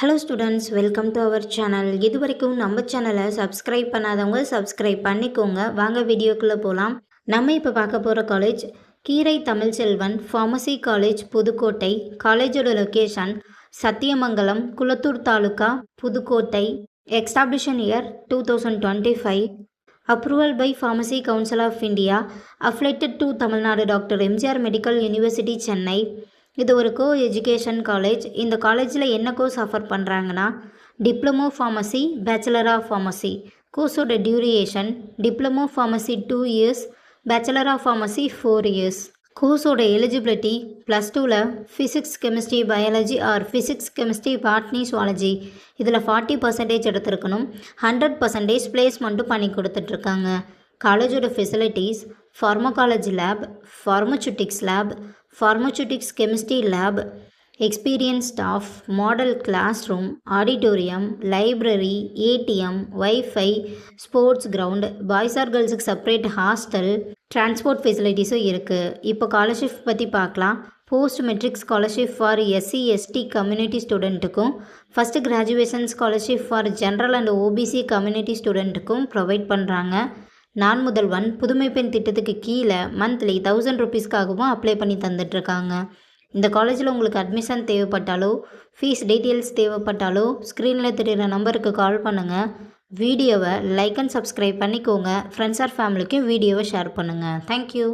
Hello students, welcome to our channel. இது வரைக்கும் நம்ம சேனலை சப்ஸ்கிரைப் பண்ணாதவங்க சப்ஸ்கிரைப் பண்ணிக்கோங்க. வாங்க வீடியோக்குள்ளே போகலாம். நம்ம இப்போ பார்க்க போகிற காலேஜ் கீரை தமிழ்ச்செல்வன் ஃபார்மசி காலேஜ், புதுக்கோட்டை. காலேஜோட location Sathyamangalam, Kulathur taluka, Pudukkottai. Establishment year 2025. Approval by pharmacy council of India. Affiliated to Tamil Nadu doctor MGR medical university, Chennai. இது ஒரு கோ எஜுகேஷன் காலேஜ். இந்த காலேஜில் என்ன கோர்ஸ் ஆஃபர் பண்ணுறாங்கன்னா diploma pharmacy, bachelor of pharmacy. கோர்ஸோட duration diploma pharmacy 2 years, bachelor of pharmacy 4 years. கோர்ஸோட eligibility +2ல் physics, chemistry, biology or physics, chemistry, botany, zoology இதில் 40% எடுத்திருக்கணும். 100% பிளேஸ்மெண்ட்டும் பண்ணி கொடுத்துட்ருக்காங்க. காலேஜோட facilities pharmacology lab, pharmaceutics lab, pharmaceutics chemistry lab, experience staff, model class room, auditorium, library, ATM, wifi, sports ground, boys or கேர்ள்ஸுக்கு separate hostel, transport ஃபெசிலிட்டிஸும் இருக்குது. இப்போ ஸ்காலர்ஷிப் பற்றி பார்க்கலாம். Post matric scholarship for SC ST community ஸ்டூடெண்ட்டுக்கும், first graduation scholarship for general and OBC community ஸ்டூடெண்ட்டுக்கும் provide பண்ணுறாங்க. நான் முதல்வன் புதுமை பெண் திட்டத்துக்கு கீழே மந்த்லி 1000 ரூபீஸ்க்காகவும் அப்ளை பண்ணி தந்துட்டுருக்காங்க. இந்த காலேஜில் உங்களுக்கு அட்மிஷன் தேவைப்பட்டாலோ, ஃபீஸ் டீட்டெயில்ஸ் தேவைப்பட்டாலோ ஸ்க்ரீனில் தெரிகிற நம்பருக்கு கால் பண்ணுங்கள். வீடியோவை லைக் அண்ட் சப்ஸ்கிரைப் பண்ணிக்கோங்க. ஃப்ரெண்ட்ஸ் ஆர் ஃபேமிலிக்கும் வீடியோவை ஷேர் பண்ணுங்கள். தேங்க்யூ.